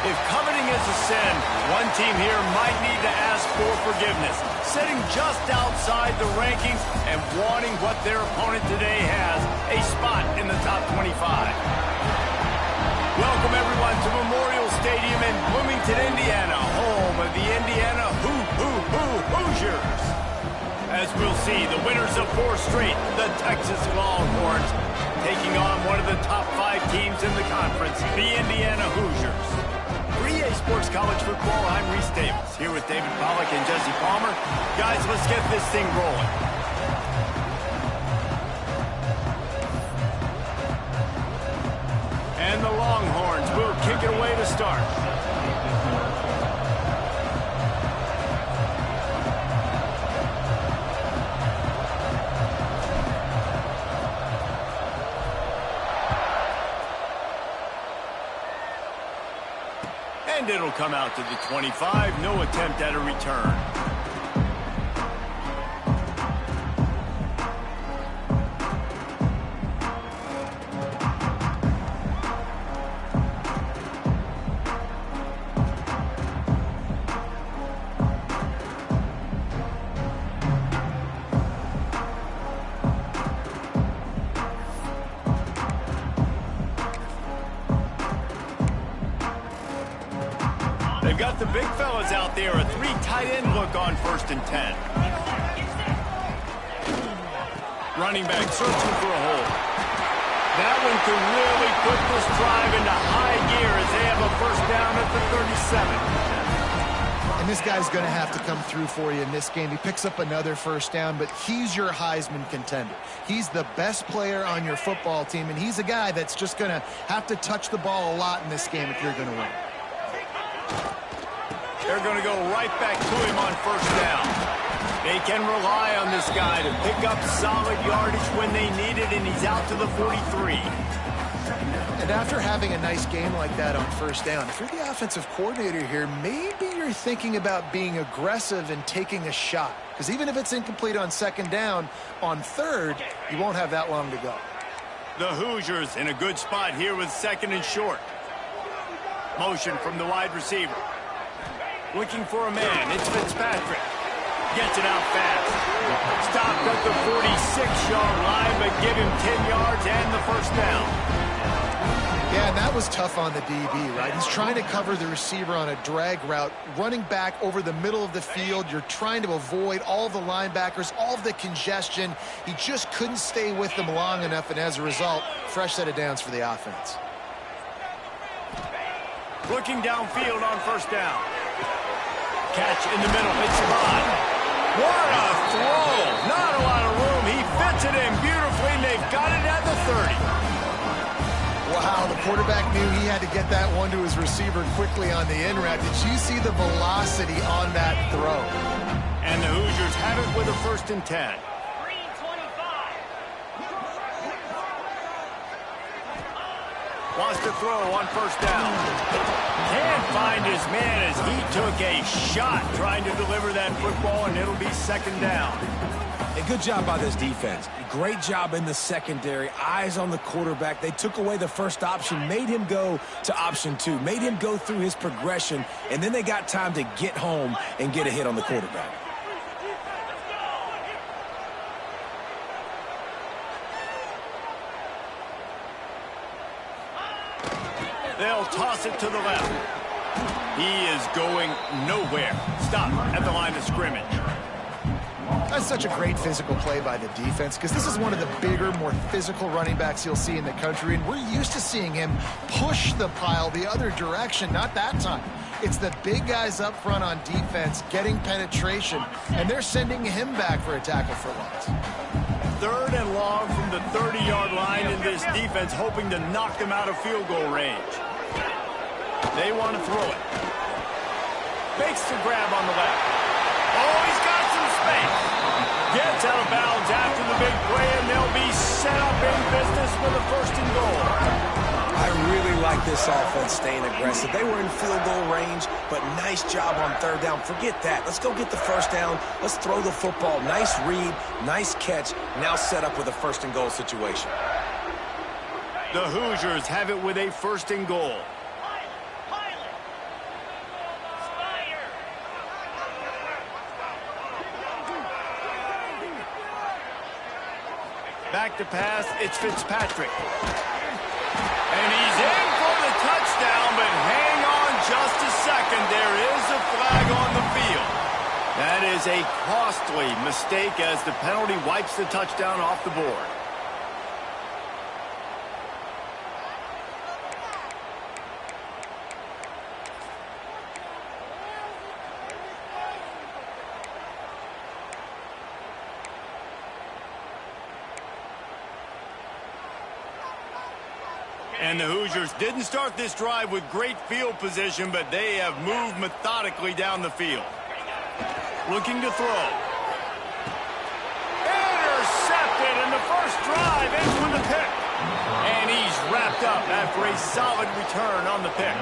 If coveting is a sin, one team here might need to ask for forgiveness, sitting just outside the rankings and wanting what their opponent today has, a spot in the top 25. Welcome, everyone, to Memorial Stadium in Bloomington, Indiana, home of the Indiana Hoosiers. As we'll see, the winners of 4 straight, the Texas Longhorns, taking on one of the top 5 teams in the conference, the Indiana Hoosiers. For EA Sports College Football, I'm Reese Davis, here with David Pollack and Jesse Palmer. Guys, let's get this thing rolling. And the Longhorns will kick it away to start. And it'll come out to the 25. No attempt at a return. They've got the big fellas out there, a 3 tight end look on 1st and 10. Running back searching for a hole. That one could really put this drive into high gear as they have a 1st down at the 37. And this guy's going to have to come through for you in this game. He picks up another 1st down, but he's your Heisman contender. He's the best player on your football team, and he's a guy that's just going to have to touch the ball a lot in this game if you're going to win. They're going to go right back to him on 1st down. They can rely on this guy to pick up solid yardage when they need it, and he's out to the 43. And after having a nice game like that on 1st down, if you're the offensive coordinator here, maybe you're thinking about being aggressive and taking a shot. Because even if it's incomplete on 2nd down, on 3rd, you won't have that long to go. The Hoosiers in a good spot here with 2nd and short. Motion from the wide receiver. Looking for a man. It's Fitzpatrick. Gets it out fast. Stopped at the 46-yard line, but give him 10 yards and the 1st down. Yeah, and that was tough on the DB, right? He's trying to cover the receiver on a drag route, running back over the middle of the field. You're trying to avoid all the linebackers, all of the congestion. He just couldn't stay with them long enough, and as a result, fresh set of downs for the offense. Looking downfield on 1st down. Catch in the middle. It's Bond. What a throw. Not a lot of room. He fits it in beautifully, and they've got it at the 30. Wow, the quarterback knew he had to get that one to his receiver quickly on the in route. Did you see the velocity on that throw? And the Hoosiers have it with a 1st and 10. Wants to throw on 1st down. Can't find his man as he took a shot trying to deliver that football, and it'll be 2nd down. A good job by this defense. Great job in the secondary. Eyes on the quarterback. They took away the 1st option, made him go to option 2, made him go through his progression, and then they got time to get home and get a hit on the quarterback. They'll toss it to the left. He is going nowhere. Stop at the line of scrimmage. That's such a great physical play by the defense because this is one of the bigger, more physical running backs you'll see in the country, and we're used to seeing him push the pile the other direction. Not that time. It's the big guys up front on defense getting penetration, and they're sending him back for a tackle for loss. 3rd and long from the 30-yard line in this defense, hoping to knock them out of field goal range. They want to throw it. Fakes the grab on the left. Oh, he's got some space. Gets out of bounds after the big play, and they'll be set up in business with a 1st and goal. I really like this offense staying aggressive. They were in field goal range, but nice job on 3rd down. Forget that. Let's go get the 1st down. Let's throw the football. Nice read, nice catch. Now set up with a 1st and goal situation. The Hoosiers have it with a 1st and goal. Back to pass, it's Fitzpatrick. And he's in for the touchdown, but hang on just a second. There is a flag on the field. That is a costly mistake as the penalty wipes the touchdown off the board. And the Hoosiers didn't start this drive with great field position, but they have moved methodically down the field. Looking to throw. Intercepted, and the first drive ends with a pick. And he's wrapped up after a solid return on the pick.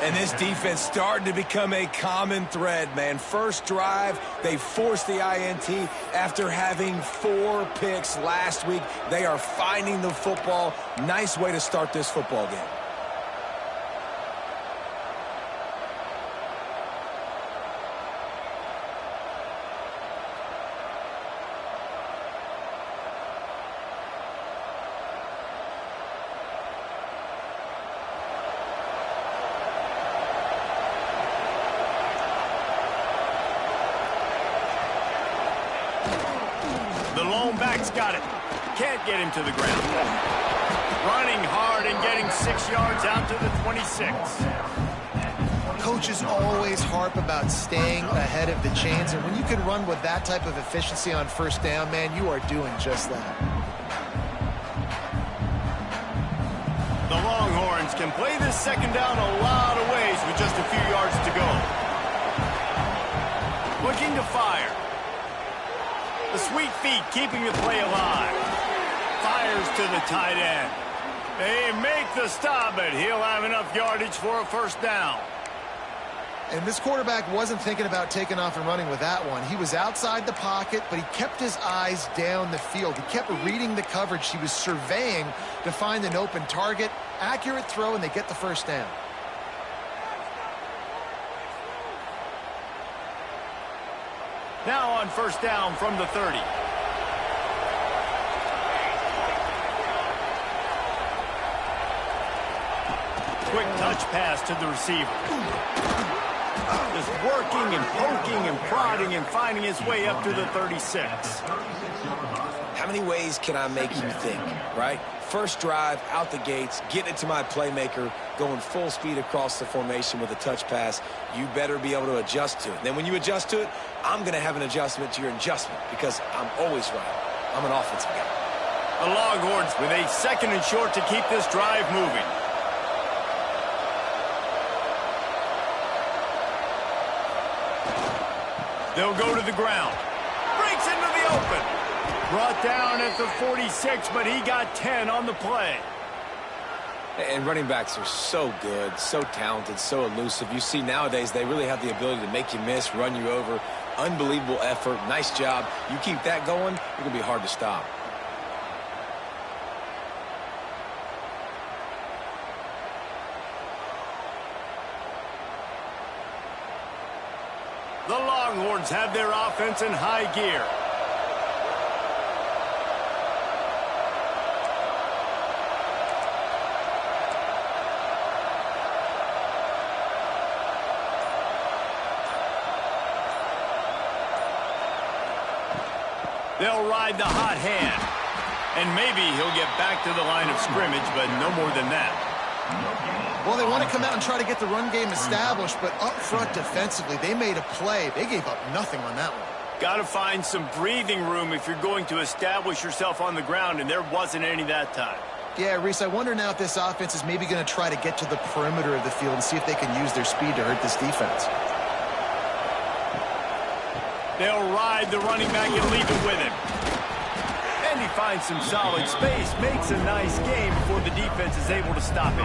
And this defense starting to become a common thread, man. First drive, they forced the INT after having 4 picks last week. They are finding the football. Nice way to start this football game. The lone back's got it. Can't get him to the ground. Running hard and getting 6 yards out to the 26. Coaches always harp about staying ahead of the chains, and when you can run with that type of efficiency on first down, man, you are doing just that. The Longhorns can play this second down a lot of ways with just a few yards to go. Looking to fire. The sweet feet keeping the play alive. Fires to the tight end. They make the stop, but he'll have enough yardage for a first down. And this quarterback wasn't thinking about taking off and running with that one. He was outside the pocket, but he kept his eyes down the field. He kept reading the coverage. He was surveying to find an open target. Accurate throw, and they get the first down. Now on first down from the 30. Quick touch pass to the receiver. Just working and poking and prodding and finding his way up to the 36. How many ways can I make you think, right? First drive, out the gates, getting it to my playmaker, going full speed across the formation with a touch pass. You better be able to adjust to it. Then when you adjust to it, I'm going to have an adjustment to your adjustment because I'm always right. I'm an offensive guy. The Longhorns with a second and short to keep this drive moving. They'll go to the ground. Breaks into the open. Brought down at the 46, but he got 10 on the play. And running backs are so good, so talented, so elusive. You see nowadays they really have the ability to make you miss, run you over. Unbelievable effort. Nice job. You keep that going, it's going to be hard to stop. The Longhorns have their offense in high gear. They'll ride the hot hand. And maybe he'll get back to the line of scrimmage, but no more than that. Well, they want to come out and try to get the run game established, but up front defensively, they made a play. They gave up nothing on that one. Got to find some breathing room if you're going to establish yourself on the ground, and there wasn't any that time. Yeah, Reese, I wonder now if this offense is maybe going to try to get to the perimeter of the field and see if they can use their speed to hurt this defense. They'll ride the running back and leave it with him. And he finds some solid space, makes a nice game before the defense is able to stop it.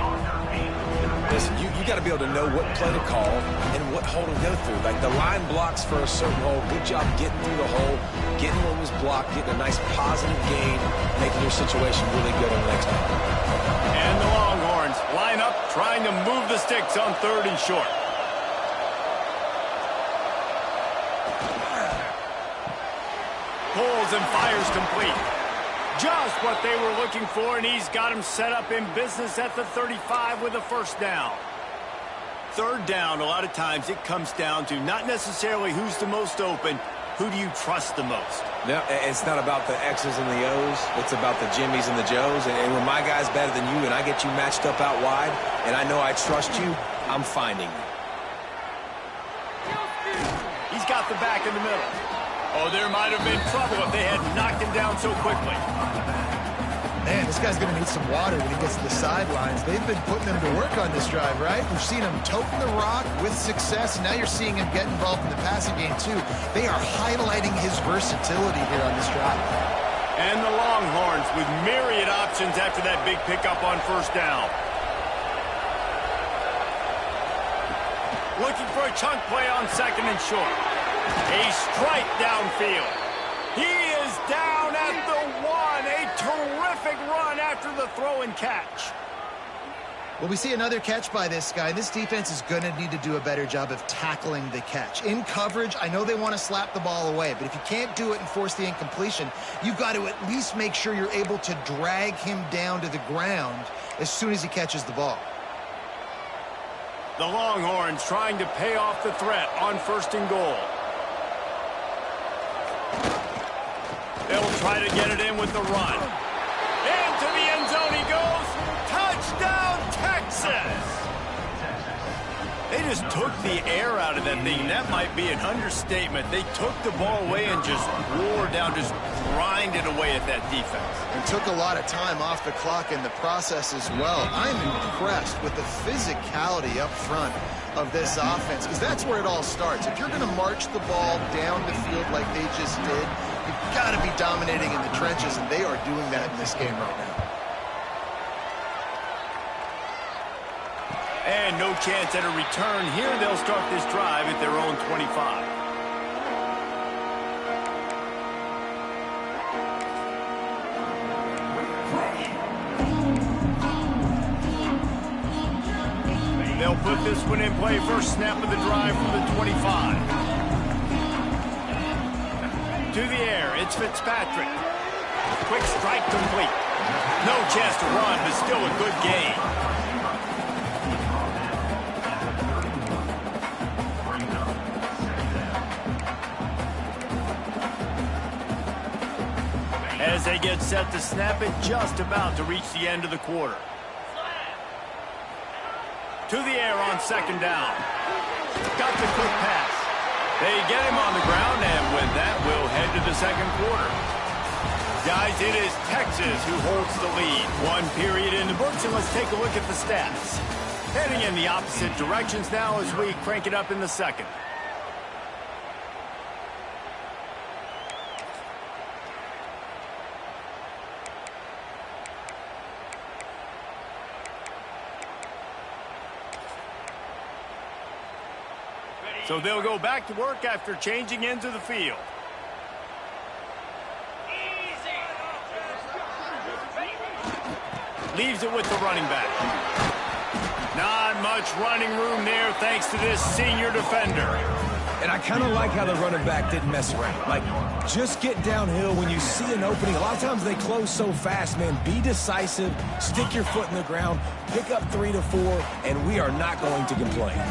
Listen, you got to be able to know what play to call and what hole to go through. Like the line blocks for a certain hole. Good job getting through the hole, getting what was blocked, getting a nice positive gain, making your situation really good on the next time. And the Longhorns line up, trying to move the sticks on third and short. Pulls and fires complete. Just what they were looking for, and he's got him set up in business at the 35 with a first down. Third down, a lot of times it comes down to not necessarily who's the most open, who do you trust the most? No, it's not about the X's and the O's. It's about the Jimmys and the Joes. And when my guy's better than you and I get you matched up out wide, and I know I trust you, I'm finding you. He's got the back in the middle. Oh, there might have been trouble if they had knocked him down so quickly. Man, this guy's going to need some water when he gets to the sidelines. They've been putting him to work on this drive, right? We've seen him toting the rock with success, and now you're seeing him get involved in the passing game, too. They are highlighting his versatility here on this drive. And the Longhorns with myriad options after that big pickup on first down. Looking for a chunk play on second and short. A strike downfield. He is down at the 1. A terrific run after the throw and catch. Well, we see another catch by this guy. This defense is going to need to do a better job of tackling the catch. In coverage, I know they want to slap the ball away, but if you can't do it and force the incompletion, you've got to at least make sure you're able to drag him down to the ground as soon as he catches the ball. The Longhorns trying to pay off the threat on first and goal. They'll try to get it in with the run. Into the end zone he goes. Touchdown, Texas! They just took the air out of that thing. That might be an understatement. They took the ball away and just wore down, just grinded away at that defense. And took a lot of time off the clock in the process as well. I'm impressed with the physicality up front of this offense, because that's where it all starts. If you're going to march the ball down the field like they just did, you've got to be dominating in the trenches, and they are doing that in this game right now. And no chance at a return here. They'll start this drive at their own 25. They'll put this one in play. First snap of the drive from the 25. To the air, it's Fitzpatrick. Quick strike complete. No chance to run, but still a good gain. As they get set to snap it, just about to reach the end of the quarter. To the air on second down. Got the quick pass. They get him on the ground, and with that, we'll head to the second quarter. Guys, it is Texas who holds the lead. One period in the books, and let's take a look at the stats. Heading in the opposite directions now as we crank it up in the second. So they'll go back to work after changing into the field. Leaves it with the running back. Not much running room there thanks to this senior defender. And I kind of like how the running back didn't mess around. Like, just get downhill when you see an opening. A lot of times they close so fast, man. Be decisive, stick your foot in the ground, pick up 3 to 4, and we are not going to complain.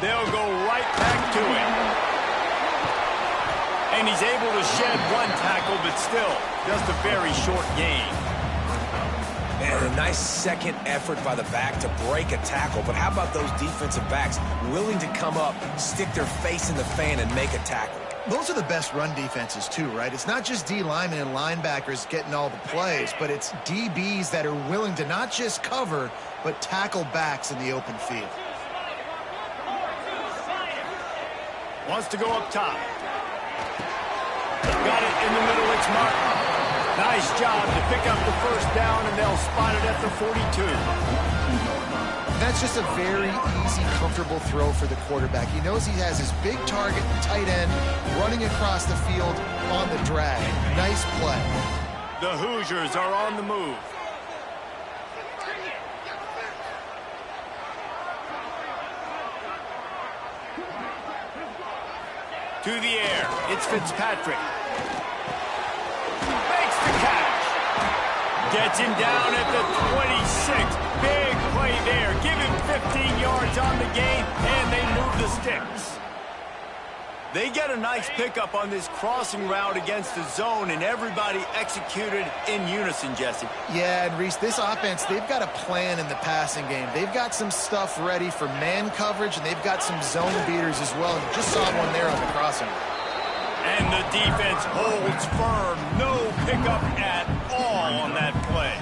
They'll go right back to him. And he's able to shed one tackle, but still, just a very short gain. And a nice second effort by the back to break a tackle. But how about those defensive backs willing to come up, stick their face in the fan, and make a tackle? Those are the best run defenses, too, right? It's not just D linemen and linebackers getting all the plays, but it's DBs that are willing to not just cover, but tackle backs in the open field. Wants to go up top. Got it in the middle. It's Martin. Nice job to pick up the first down, and they'll spot it at the 42. That's just a very easy, comfortable throw for the quarterback. He knows he has his big target, tight end, running across the field on the drag. Nice play. The Hoosiers are on the move. To the air, it's Fitzpatrick. Gets him down at the 26. Big play there. Give him 15 yards on the gain, and they move the sticks. They get a nice pickup on this crossing route against the zone, and everybody executed in unison, Jesse. Yeah, and Reese, this offense, they've got a plan in the passing game. They've got some stuff ready for man coverage, and they've got some zone beaters as well. You just saw one there on the crossing. And the defense holds firm. No pickup at all on that play.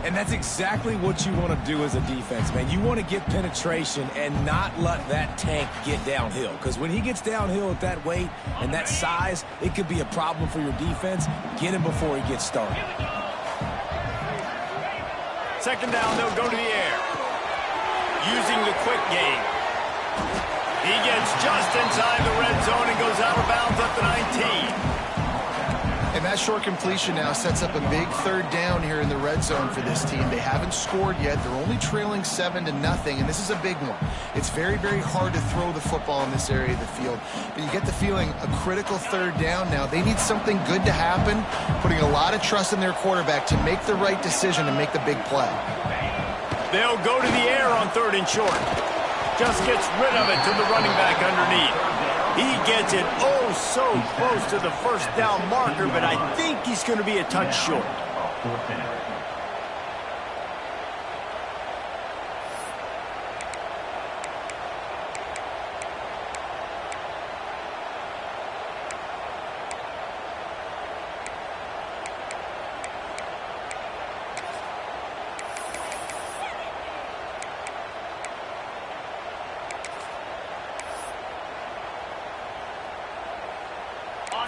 And that's exactly what you want to do as a defense, man. You want to get penetration and not let that tank get downhill. Because when he gets downhill at that weight and that size, it could be a problem for your defense. Get him before he gets started. Second down, they'll go to the air. Using the quick game. He gets just inside the red zone and goes out of bounds up to 19. And that short completion now sets up a big third down here in the red zone for this team. They haven't scored yet. They're only trailing 7-0, and this is a big one. It's very, very hard to throw the football in this area of the field. But you get the feeling a critical third down now. They need something good to happen, putting a lot of trust in their quarterback to make the right decision and make the big play. They'll go to the air on 3rd and short. Just gets rid of it to the running back underneath. He gets it oh so close to the first down marker, but I think he's going to be a touch short.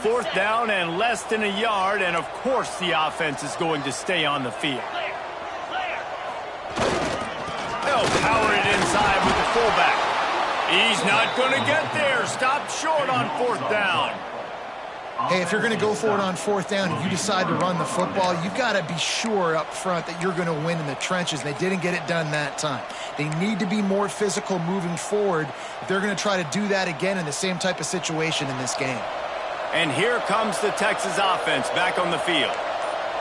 Fourth down and less than a yard, and of course the offense is going to stay on the field. They'll power it inside with the fullback. He's not going to get there. Stop short on 4th down. Hey, if you're going to go for it on 4th down and you decide to run the football, you've got to be sure up front that you're going to win in the trenches. They didn't get it done that time. They need to be more physical moving forward if they're going to try to do that again in the same type of situation in this game. And here comes the Texas offense back on the field.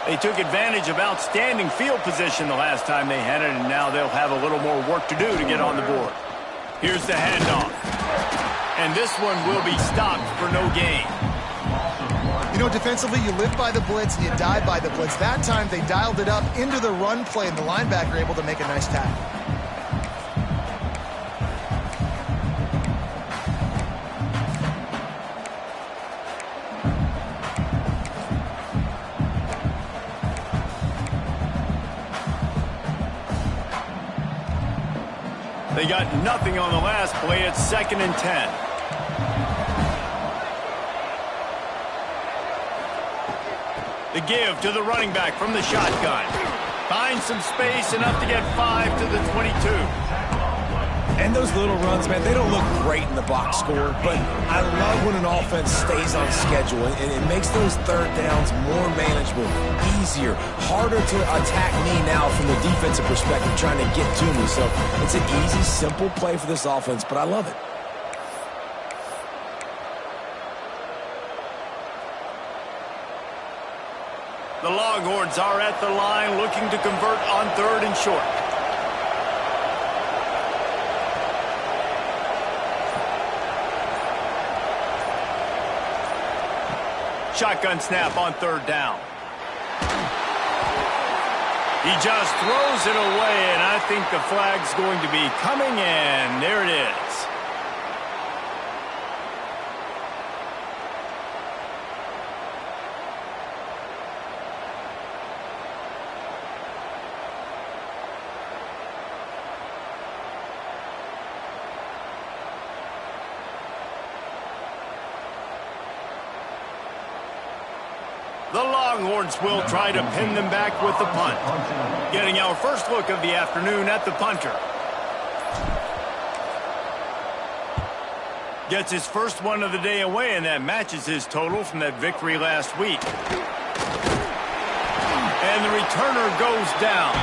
They took advantage of outstanding field position the last time they had it, and now they'll have a little more work to do to get on the board. Here's the handoff. And this one will be stopped for no gain. You know, defensively, you live by the blitz and you die by the blitz. That time, they dialed it up into the run play, and the linebacker able to make a nice tackle. They got nothing on the last play. It's 2nd and 10. The give to the running back from the shotgun. Finds some space, enough to get 5 to the 22. And those little runs, man, they don't look great in the box score, but I love when an offense stays on schedule, and it makes those third downs more manageable, easier, harder to attack me now from the defensive perspective trying to get to me. So it's an easy, simple play for this offense, but I love it. The Longhorns are at the line looking to convert on 3rd and short. Shotgun snap on 3rd down. He just throws it away, and I think the flag's going to be coming in. There it is. The Longhorns will try to pin them back with the punt. Getting our first look of the afternoon at the punter. Gets his first one of the day away, and that matches his total from that victory last week. And the returner goes down.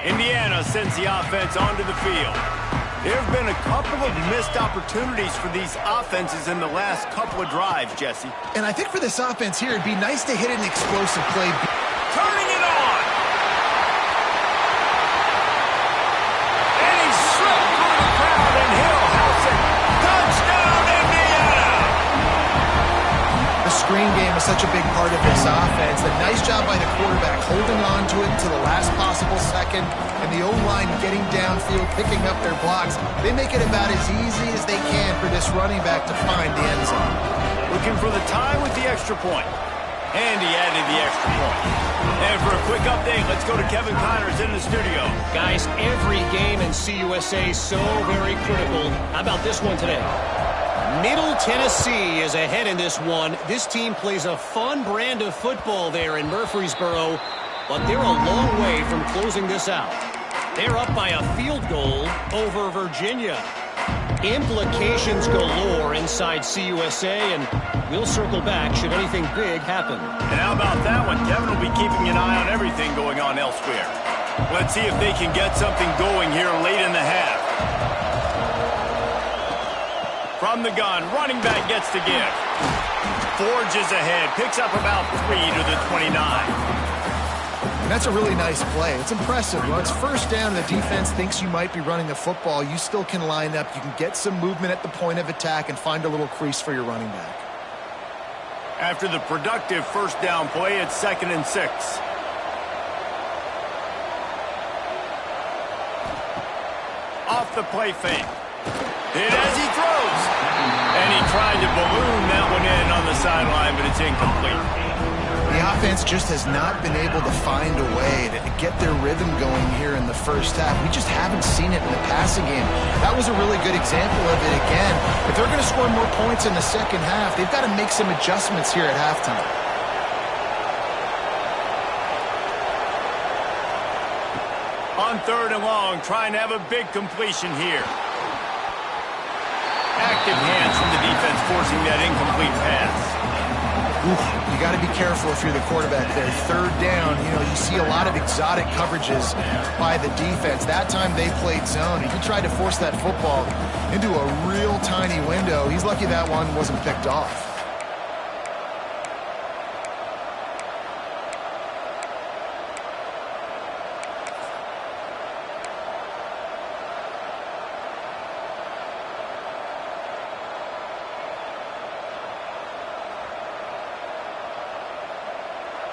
Indiana sends the offense onto the field. There have been a couple of missed opportunities for these offenses in the last couple of drives, Jesse. And I think for this offense here, it'd be nice to hit an explosive play. Turning it on! And he's slipped through the crowd, and he'll house it. Touchdown, Indiana! The screen game is such a big part of this offense. The nice job by the quarterback holding on to it to the last possible second, and the O-line getting downfield, picking up their blocks. They make it about as easy as they can for this running back to find the end zone. Looking for the tie with the extra point. And he added the extra point. And for a quick update, let's go to Kevin Connors in the studio. Guys, every game in CUSA is so very critical. How about this one today? Middle Tennessee is ahead in this one. This team plays a fun brand of football there in Murfreesboro, but they're a long way from closing this out. They're up by a field goal over Virginia. Implications galore inside CUSA, and we'll circle back should anything big happen. And how about that one? Kevin will be keeping an eye on everything going on elsewhere. Let's see if they can get something going here late in the half. From the gun, running back gets to give. Forges ahead, picks up about 3 to the 29. And that's a really nice play. It's impressive. When it's first down and the defense thinks you might be running the football, you still can line up. You can get some movement at the point of attack and find a little crease for your running back. After the productive first down play, it's 2nd and 6. Off the play fake. Hit as he throws. And he tried to balloon that one in on the sideline, but it's incomplete. The offense just has not been able to find a way to get their rhythm going here in the first half. We just haven't seen it in the passing game. That was a really good example of it again. If they're going to score more points in the second half, they've got to make some adjustments here at halftime. On 3rd and long, trying to have a big completion here. Active hands from the defense forcing that incomplete pass. You got to be careful if you're the quarterback there. 3rd down, you see a lot of exotic coverages by the defense. That time they played zone, and he tried to force that football into a real tiny window. He's lucky that one wasn't picked off.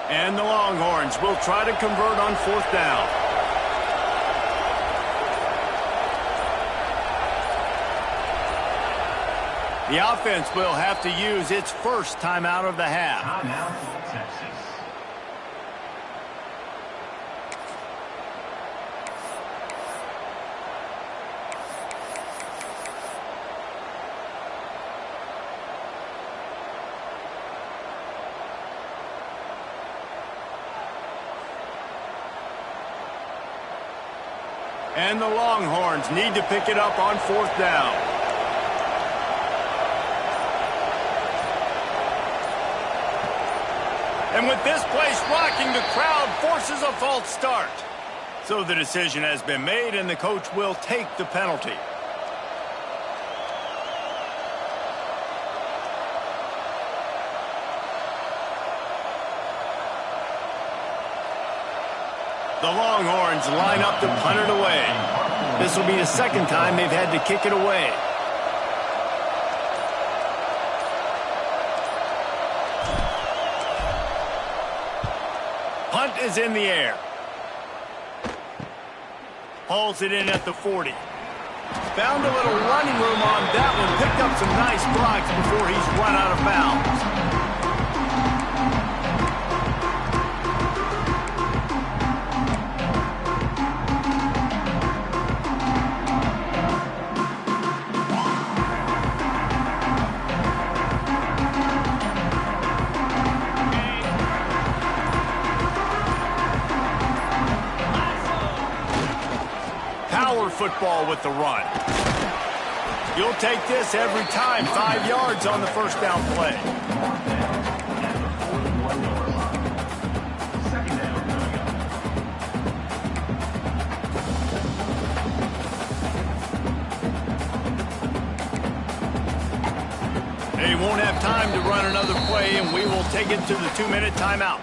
And the Longhorns will try to convert on 4th down. The offense will have to use its first timeout of the half. Timeout, Texas. And the Longhorns need to pick it up on 4th down. And with this place rocking, the crowd forces a false start. So the decision has been made, and the coach will take the penalty. The Longhorns line up to punt it away. This will be the 2nd time they've had to kick it away. Punt is in the air. Hauls it in at the 40. Found a little running room on that one. Picked up some nice blocks before he's run out of bounds. Football with the run. You'll take this every time. 5 yards on the first down play. won't have time to run another play, and we will take it to the 2-minute timeout.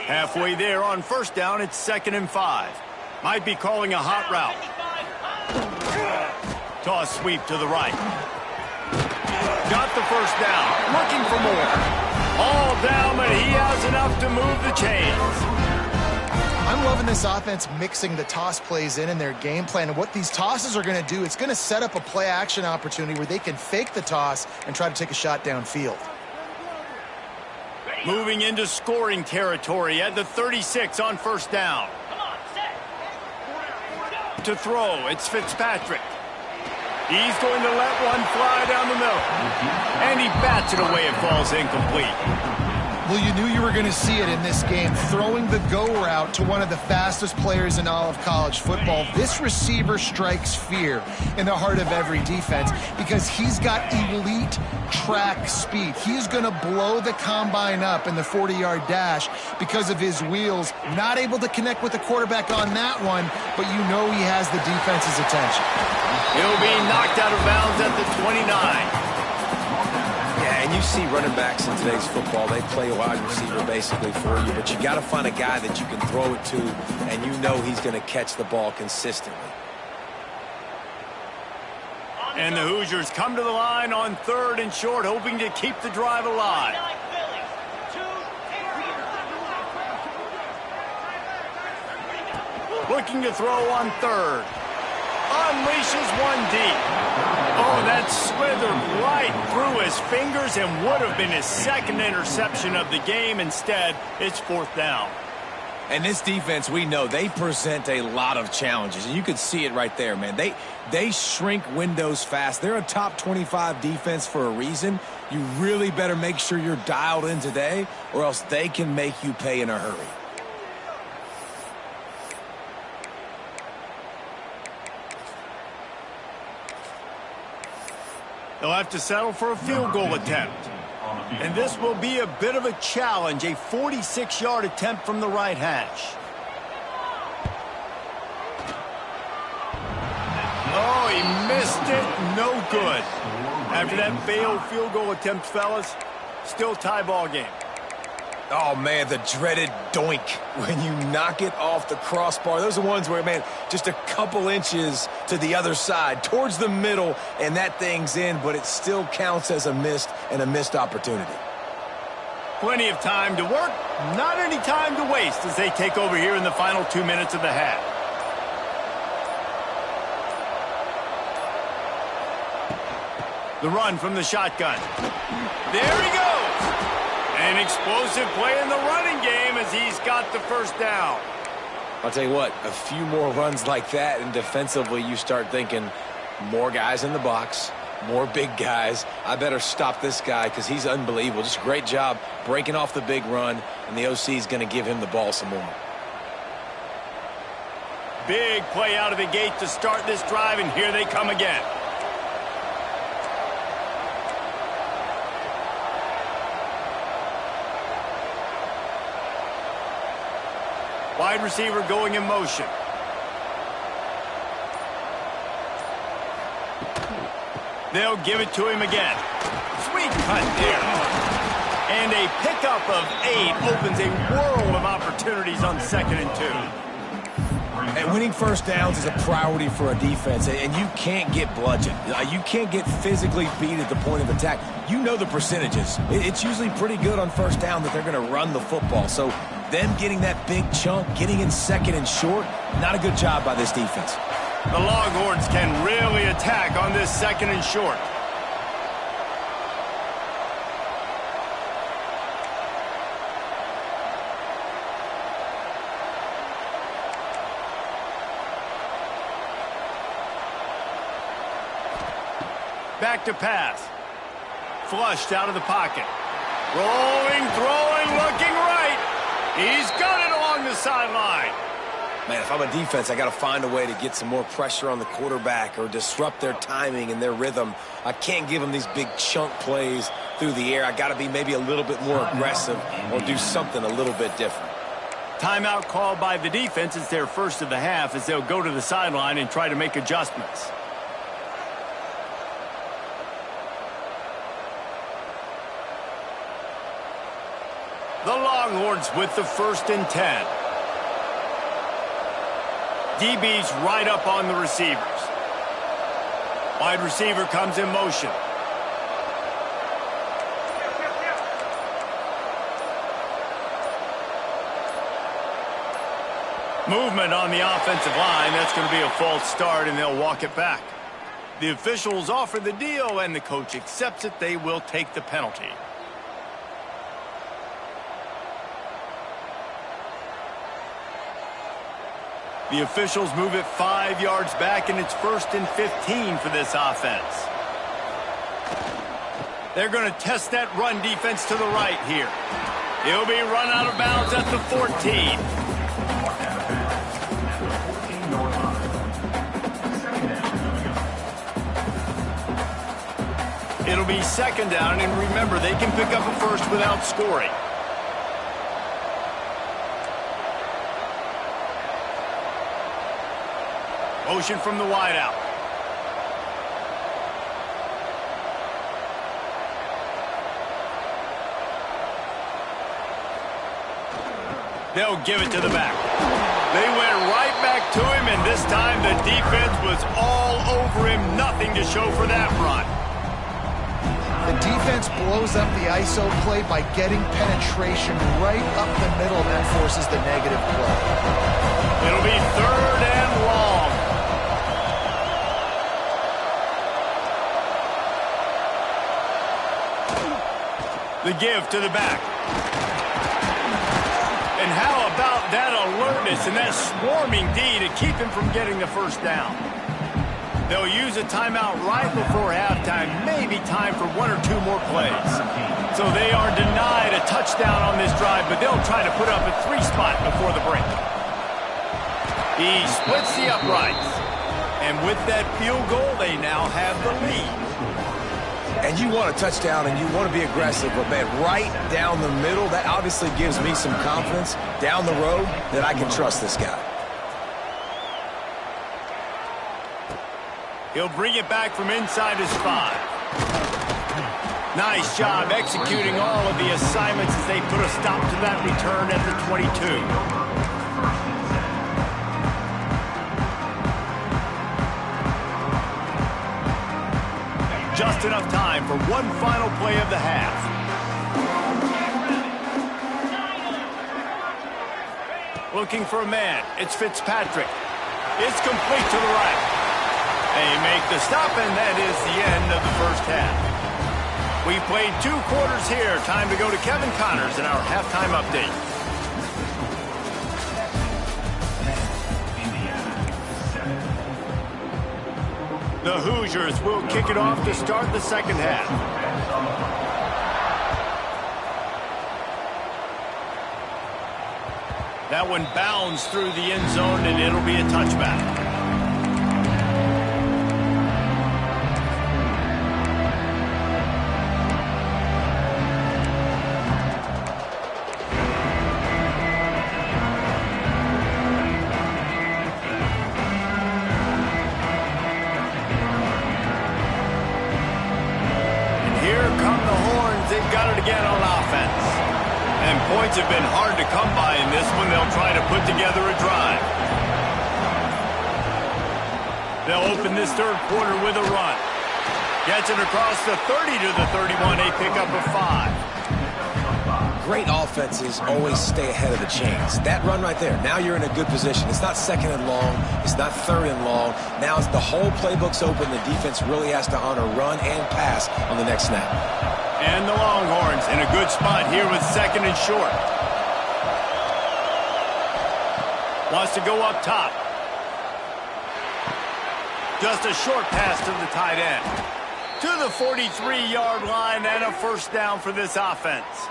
Halfway there on first down, it's 2nd and 5. Might be calling a hot route. Toss sweep to the right. Got the first down. Looking for more. All down, but he has enough to move the chains. I'm loving this offense mixing the toss plays in their game plan. And what these tosses are going to do, it's going to set up a play-action opportunity where they can fake the toss and try to take a shot downfield. Moving into scoring territory at the 36 on first down. To throw, it's Fitzpatrick. He's going to let one fly down the middle. And he bats it away. It falls incomplete. Well, you knew you were going to see it in this game, throwing the go route to one of the fastest players in all of college football. This receiver strikes fear in the heart of every defense because he's got elite track speed. He's going to blow the combine up in the 40-yard dash because of his wheels. Not able to connect with the quarterback on that one, but you know he has the defense's attention. He'll be knocked out of bounds at the 29. And you see running backs in today's football, they play a wide receiver basically for you, but you got to find a guy that you can throw it to, and you know he's going to catch the ball consistently. And the Hoosiers come to the line on 3rd and short, hoping to keep the drive alive. Looking to throw on 3rd. Unleashes one deep. Oh, that slithered right through his fingers and would have been his 2nd interception of the game. Instead, it's 4th down. And this defense, we know, they present a lot of challenges. And you could see it right there, man. They shrink windows fast. They're a top 25 defense for a reason. You really better make sure you're dialed in today, or else they can make you pay in a hurry. They'll have to settle for a field goal attempt. And this will be a bit of a challenge, a 46-yard attempt from the right hash. Oh, he missed it. No good. After that failed field goal attempt, fellas, still tie ball game. Oh, man, the dreaded doink when you knock it off the crossbar. Those are ones where, man, just a couple inches to the other side, towards the middle, and that thing's in, but it still counts as a missed opportunity. Plenty of time to work, not any time to waste as they take over here in the final 2 minutes of the half. The run from the shotgun. There he goes. An explosive play in the running game as he's got the first down. I'll tell you what, a few more runs like that, and defensively you start thinking more guys in the box, more big guys. I better stop this guy because he's unbelievable. Just a great job breaking off the big run, and the OC is going to give him the ball some more. Big play out of the gate to start this drive, and here they come again. Wide receiver going in motion. They'll give it to him again. Sweet cut there. And a pickup of 8 opens a world of opportunities on 2nd and 2. And winning first downs is a priority for a defense, and you can't get bludgeoned. You can't get physically beat at the point of attack. You know the percentages. It's usually pretty good on first down that they're going to run the football. So them getting that big chunk, getting in 2nd and short, not a good job by this defense. The Longhorns can really attack on this 2nd and short. Back to pass. Flushed out of the pocket. Rolling, throwing, looking right. He's got it along the sideline. Man, if I'm a defense, I got to find a way to get some more pressure on the quarterback or disrupt their timing and their rhythm. I can't give them these big chunk plays through the air. I got to be maybe a little bit more aggressive or do something a little bit different. Timeout called by the defense. It's their first of the half as they'll go to the sideline and try to make adjustments. The Longhorns with the 1st and 10. DB's right up on the receivers. Wide receiver comes in motion. Movement on the offensive line. That's going to be a false start, and they'll walk it back. The officials offer the deal, and the coach accepts it. They will take the penalty. The officials move it 5 yards back, and it's 1st and 15 for this offense. They're going to test that run defense to the right here. He'll be run out of bounds at the 14. It'll be 2nd down, and remember, they can pick up a first without scoring. Motion from the wideout. They'll give it to the back. They went right back to him, and this time the defense was all over him. Nothing to show for that run. The defense blows up the ISO play by getting penetration right up the middle, and that forces the negative play. It'll be 3rd and long. The give to the back. And how about that alertness and that swarming D to keep him from getting the 1st down? They'll use a timeout right before halftime, maybe time for 1 or 2 more plays. So they are denied a touchdown on this drive, but they'll try to put up a 3 spot before the break. He splits the uprights. And with that field goal, they now have the lead. And you want a touchdown and you want to be aggressive, but man, right down the middle, that obviously gives me some confidence down the road that I can trust this guy. He'll bring it back from inside his 5. Nice job executing all of the assignments as they put a stop to that return at the 22. Just enough time for one final play of the half. Looking for a man. It's Fitzpatrick. It's complete to the right. They make the stop, and that is the end of the 1st half. We played 2 quarters here. Time to go to Kevin Connors in our halftime update. The Hoosiers will kick it off to start the 2nd half. That one bounds through the end zone, and it'll be a touchback. Points have been hard to come by in this one. They'll try to put together a drive. They'll open this 3rd quarter with a run. Gets it across the 30 to the 31. A pickup of 5. Great offenses always stay ahead of the chains. That run right there, now you're in a good position. It's not 2nd and long. It's not 3rd and long. Now it's the whole playbook's open. The defense really has to honor run and pass on the next snap. And the Longhorns in a good spot here with 2nd and short. Wants to go up top. Just a short pass to the tight end. To the 43-yard line and a 1st down for this offense.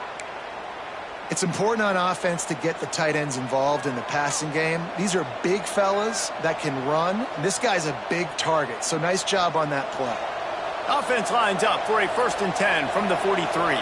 It's important on offense to get the tight ends involved in the passing game. These are big fellas that can run. This guy's a big target, so nice job on that play. Offense lines up for a 1st and 10 from the 43.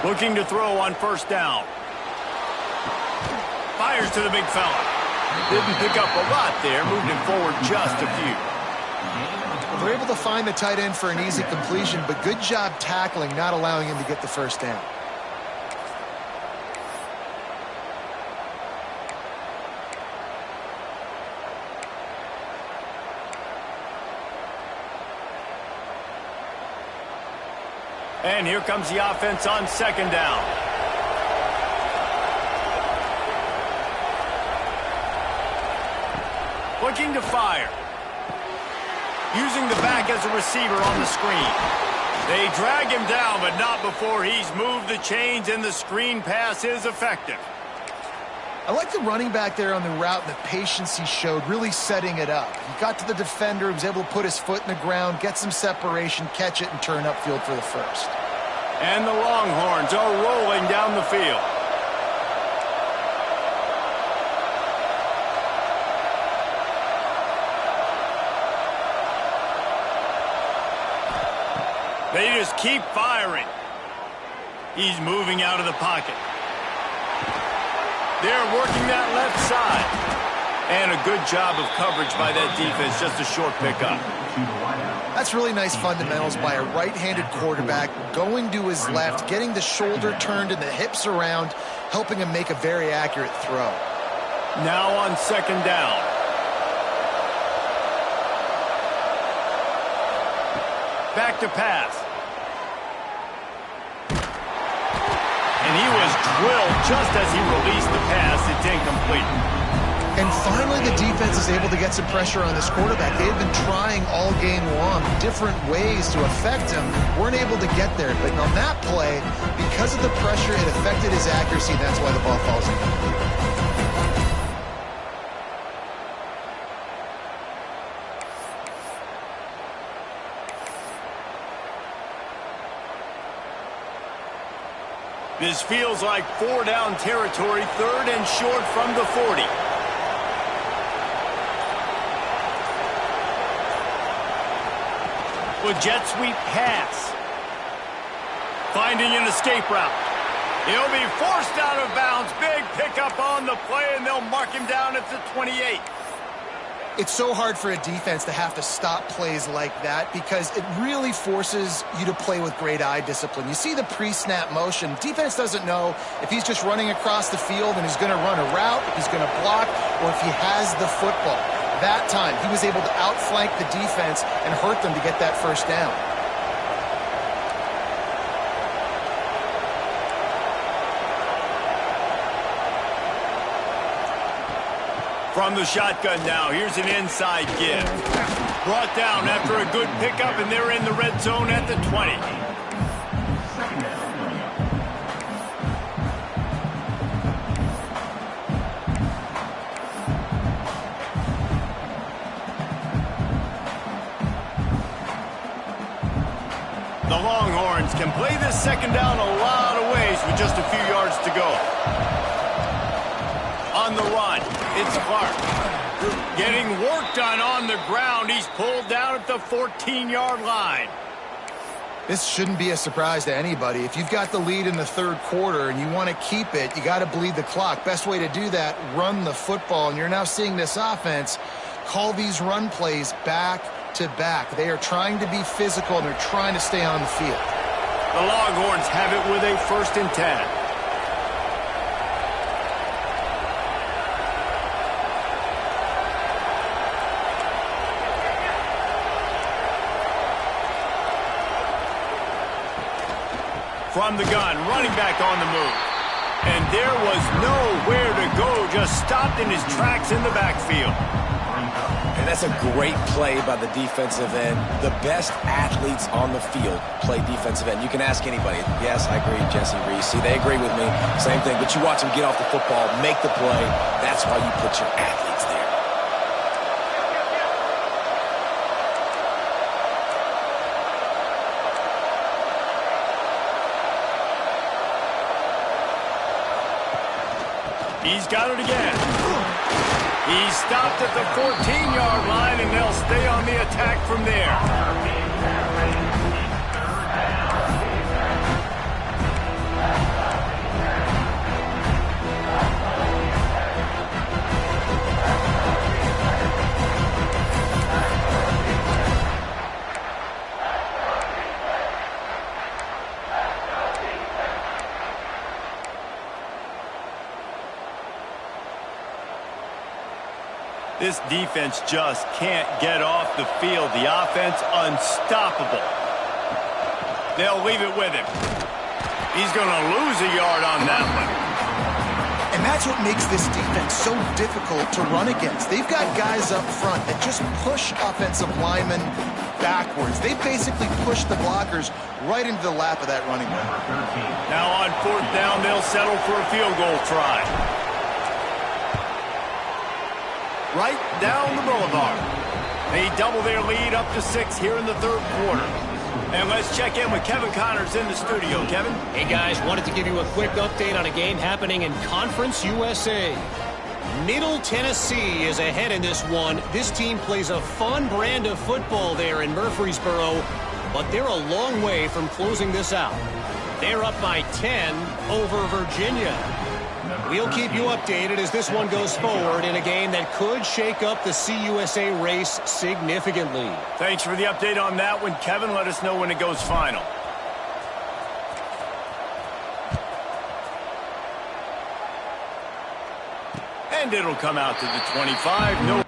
Looking to throw on first down. Fires to the big fella. Didn't pick up a lot there, moved him forward just a few. They're able to find the tight end for an easy completion, but good job tackling, not allowing him to get the first down. And here comes the offense on second down. Looking to fire. Using the back as a receiver on the screen. They drag him down, but not before he's moved the chains, and the screen pass is effective. I like the running back there on the route and the patience he showed, really setting it up. He got to the defender, was able to put his foot in the ground, get some separation, catch it, and turn upfield for the first. And the Longhorns are rolling down the field. They just keep firing. He's moving out of the pocket. They're working that left side. And a good job of coverage by that defense, just a short pickup. That's really nice fundamentals by a right-handed quarterback, going to his left, getting the shoulder turned and the hips around, helping him make a very accurate throw. Now on second down. Back to pass. And he was drilled just as he released the pass. It's incomplete. And finally, the defense is able to get some pressure on this quarterback. They had been trying all game long different ways to affect him. Weren't able to get there. But on that play, because of the pressure, it affected his accuracy. And that's why the ball falls in. This feels like 4-down territory, third and short from the 40. With jet sweep pass. Finding an escape route. He'll be forced out of bounds. Big pickup on the play, and they'll mark him down at the 28. It's so hard for a defense to have to stop plays like that because it really forces you to play with great eye discipline. You see the pre-snap motion. Defense doesn't know if he's just running across the field and he's going to run a route, if he's going to block, or if he has the football. That time, he was able to outflank the defense and hurt them to get that first down. From the shotgun now, here's an inside give. Brought down after a good pickup, and they're in the red zone at the 20. The Longhorns can play this second down a lot of ways with just a few yards to go. On the run, it's Clark. Getting work done on the ground. He's pulled down at the 14-yard line. This shouldn't be a surprise to anybody. If you've got the lead in the third quarter and you want to keep it, you got to bleed the clock. Best way to do that, run the football. And you're now seeing this offense call these run plays back to back. They are trying to be physical, and they're trying to stay on the field. The Longhorns have it with a 1st and 10. From the gun, running back on the move. And there was nowhere to go, just stopped in his tracks in the backfield. And that's a great play by the defensive end. The best athletes on the field play defensive end. You can ask anybody. Yes, I agree, Jesse Reese. See, they agree with me. Same thing. But you watch them get off the football, make the play. That's why you put your athletes there. He's got it again. He stopped at the 14-yard line, and they'll stay on the attack from there. This defense just can't get off the field. The offense unstoppable. They'll leave it with him. He's going to lose a yard on that one. And that's what makes this defense so difficult to run against. They've got guys up front that just push offensive linemen backwards. They basically push the blockers right into the lap of that running back. Now on 4th down, they'll settle for a field goal try. Right down the boulevard. They double their lead up to 6 here in the 3rd quarter. And let's check in with Kevin Connors in the studio. Kevin? Hey, guys, wanted to give you a quick update on a game happening in Conference USA. Middle Tennessee is ahead in this one. This team plays a fun brand of football there in Murfreesboro, but they're a long way from closing this out. They're up by 10 over Virginia. We'll keep you updated as this one goes forward in a game that could shake up the CUSA race significantly. Thanks for the update on that one, Kevin. Let us know when it goes final. And it'll come out to the 25. No.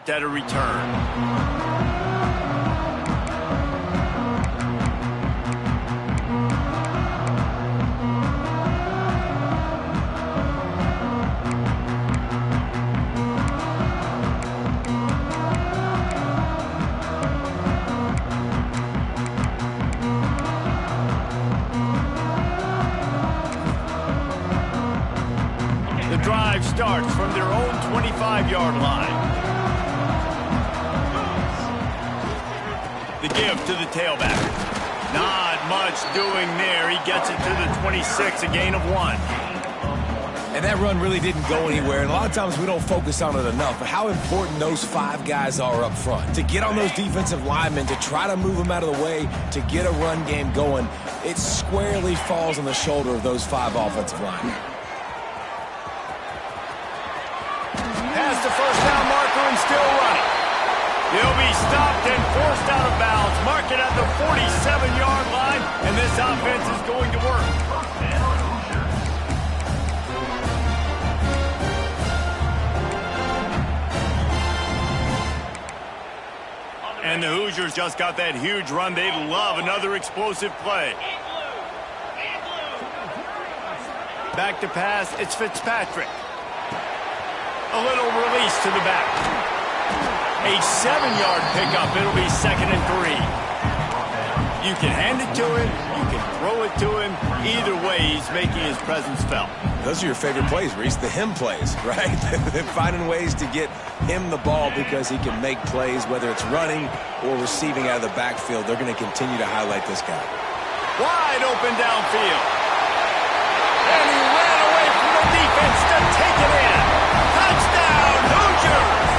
At a return. The drive starts from their own 25-yard line. The give to the tailback. Not much doing there. He gets it to the 26, a gain of 1. And that run really didn't go anywhere. And a lot of times we don't focus on it enough. But how important those 5 guys are up front. To get on those defensive linemen, to try to move them out of the way, to get a run game going, it squarely falls on the shoulder of those 5 offensive linemen. Past the first down marker and still running. He'll be stopped and forced out of bounds. Mark it at the 47-yard line, and this offense is going to work. And the Hoosiers just got that huge run. They'd love another explosive play. Back to pass, it's Fitzpatrick. A little release to the back. A 7-yard pickup. It'll be 2nd and 3. You can hand it to him. You can throw it to him. Either way, he's making his presence felt. Those are your favorite plays, Reese, the him plays, right? Finding ways to get him the ball because he can make plays, whether it's running or receiving out of the backfield. They're going to continue to highlight this guy. Wide open downfield. And he ran away from the defense to take it in. Touchdown, Hoosiers!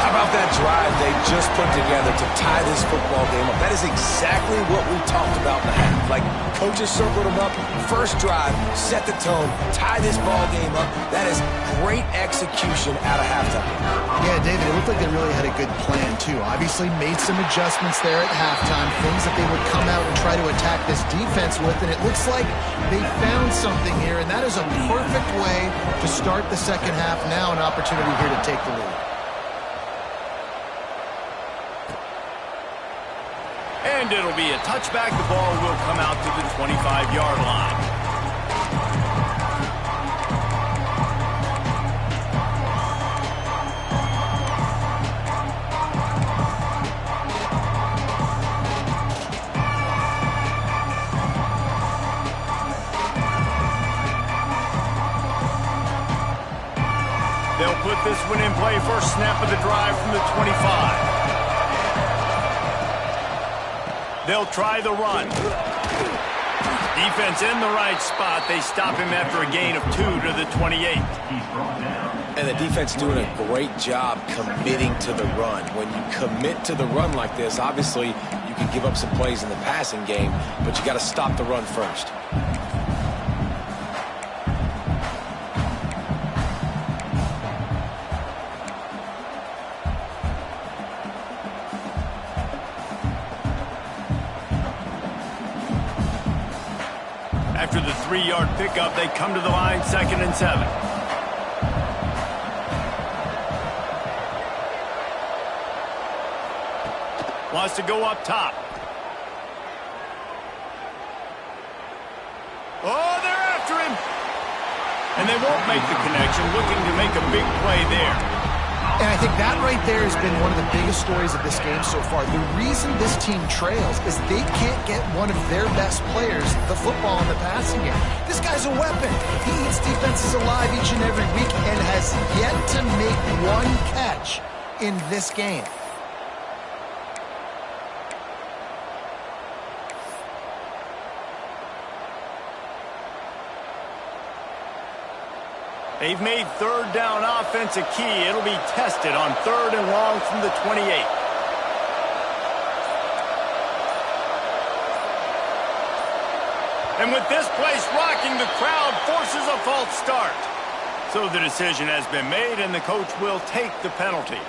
How about that drive? They just put together to tie this football game up. That is exactly what we talked about in the half. Like, coaches circled them up, first drive, set the tone, tie this ball game up. That is great execution out of halftime. Yeah, David, it looked like they really had a good plan, too. Obviously made some adjustments there at halftime, things that they would come out and try to attack this defense with, and it looks like they found something here, and that is a perfect way to start the second half. Now an opportunity here to take the lead. And it'll be a touchback. The ball will come out to the 25-yard line. They'll put this one in play. First snap of the drive from the 25. They'll try the run. Defense in the right spot. They stop him after a gain of 2 to the 28. And the defense doing a great job committing to the run. When you commit to the run like this, obviously you can give up some plays in the passing game, but you got to stop the run first. After the 3-yard pickup, they come to the line, 2nd and 7. Wants to go up top. Oh, they're after him. And they won't make the connection, looking to make a big play there. And I think that right there has been one of the biggest stories of this game so far. The reason this team trails is they can't get one of their best players the football in the passing game. This guy's a weapon. He eats defenses alive each and every week and has yet to make one catch in this game. They've made 3rd down offense a key. It'll be tested on 3rd and long from the 28. And with this place rocking, the crowd forces a false start. So the decision has been made, and the coach will take the penalty.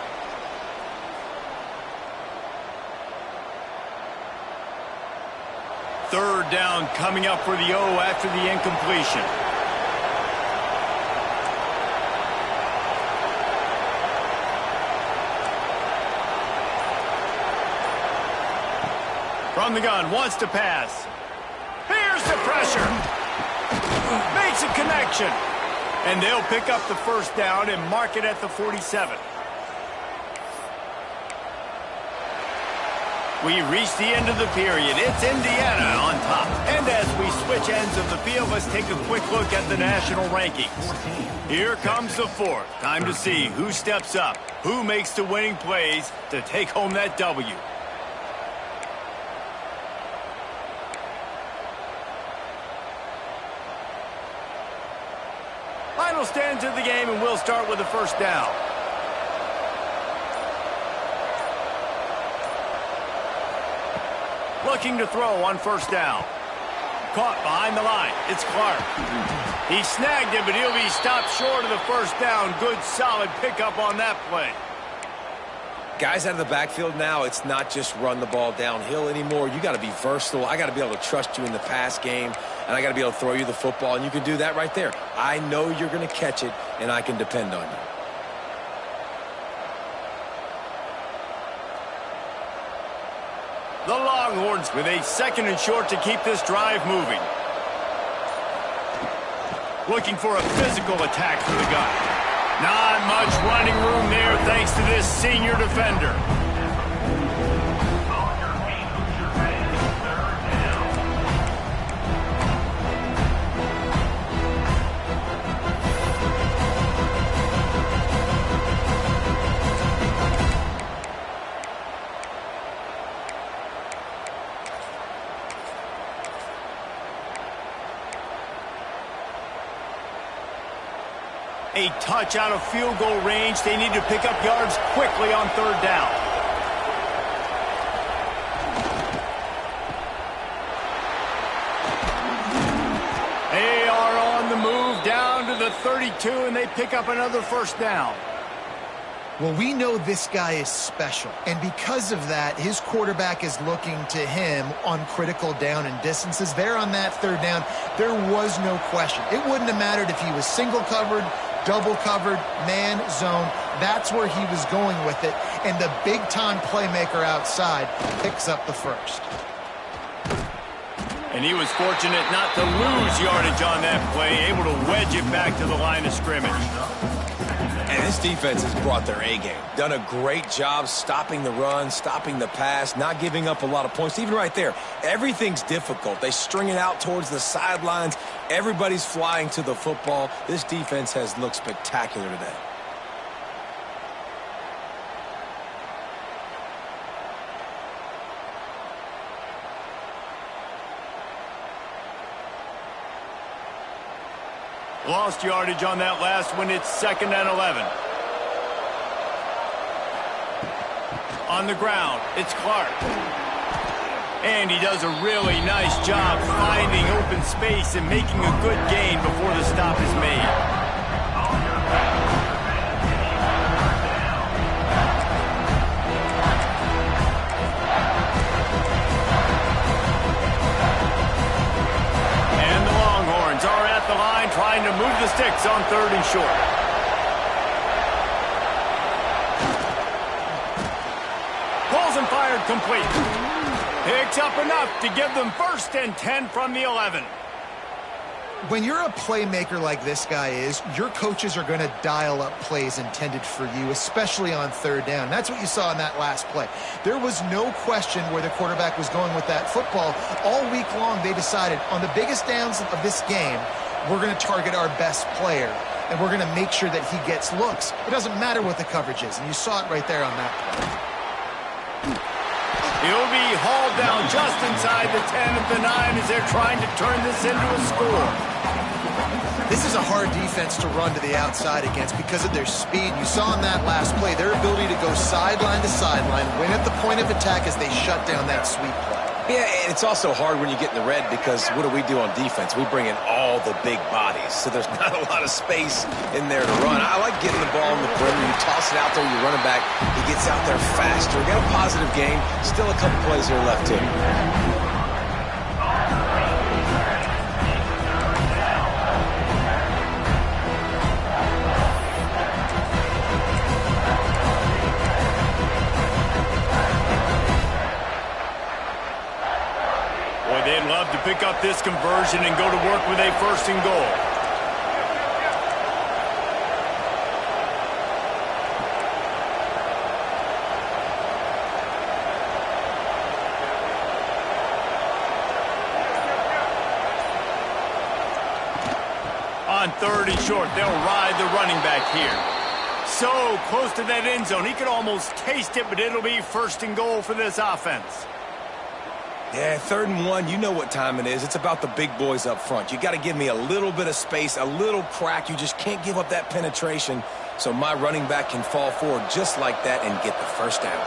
Third down coming up for the O after the incompletion. From the gun, wants to pass. Here's the pressure. Makes a connection. And they'll pick up the first down and mark it at the 47. We reach the end of the period. It's Indiana on top. And as we switch ends of the field, let's take a quick look at the national rankings. Here comes the 4th. Time to see who steps up, who makes the winning plays to take home that W. Final stands of the game, and we'll start with the first down. Looking to throw on first down. Caught behind the line. It's Clark. He snagged it, but he'll be stopped short of the first down. Good, solid pickup on that play. Guys out of the backfield now, it's not just run the ball downhill anymore. You got to be versatile. I got to be able to trust you in the pass game, and I got to be able to throw you the football, and you can do that right there. I know you're going to catch it, and I can depend on you. The Longhorns with a 2nd and short to keep this drive moving. Looking for a physical attack for the gun. Not much running room there thanks to this senior defender. A touch out of field goal range. They need to pick up yards quickly on 3rd down. the 32, and they pick up another first down. Well, we know this guy is special, and because of that, his quarterback is looking to him on critical down and distances. There on that third down, there was no question. It wouldn't have mattered if he was single covered, double covered, man, zone. That's where he was going with it, and the big-time playmaker outside picks up the first. And he was fortunate not to lose yardage on that play, able to wedge it back to the line of scrimmage. And this defense has brought their A-game. Done a great job stopping the run, stopping the pass, not giving up a lot of points. Even right there, everything's difficult. They string it out towards the sidelines. Everybody's flying to the football. This defense has looked spectacular today. Lost yardage on that last one. It's 2nd and 11. On the ground, it's Clark. And he does a really nice job finding open space and making a good gain before the stop is made. The line trying to move the sticks on 3rd and short. Pulls and fired complete. Picks up enough to give them 1st and 10 from the 11. When you're a playmaker like this guy is, your coaches are going to dial up plays intended for you, especially on 3rd down. That's what you saw in that last play. There was no question where the quarterback was going with that football. All week long, they decided on the biggest downs of this game, we're going to target our best player, and we're going to make sure that he gets looks. It doesn't matter what the coverage is, and you saw it right there on that play. He'll be hauled down just inside the 10 of the 9 as they're trying to turn this into a score. This is a hard defense to run to the outside against because of their speed. You saw in that last play their ability to go sideline to sideline, win at the point of attack as they shut down that sweep play. Yeah, and it's also hard when you get in the red because what do we do on defense? We bring in all the big bodies, so there's not a lot of space in there to run. I like getting the ball in the perimeter. You toss it out there, you run it back. He gets out there faster. We got a positive game. Still a couple plays here left, too. They'd love to pick up this conversion and go to work with a 1st and goal. On 3rd and short, they'll ride the running back here. So close to that end zone, he could almost taste it, but it'll be 1st and goal for this offense. Yeah, 3rd and 1, you know what time it is. It's about the big boys up front. You got to give me a little bit of space, a little crack. You just can't give up that penetration so my running back can fall forward just like that and get the 1st down.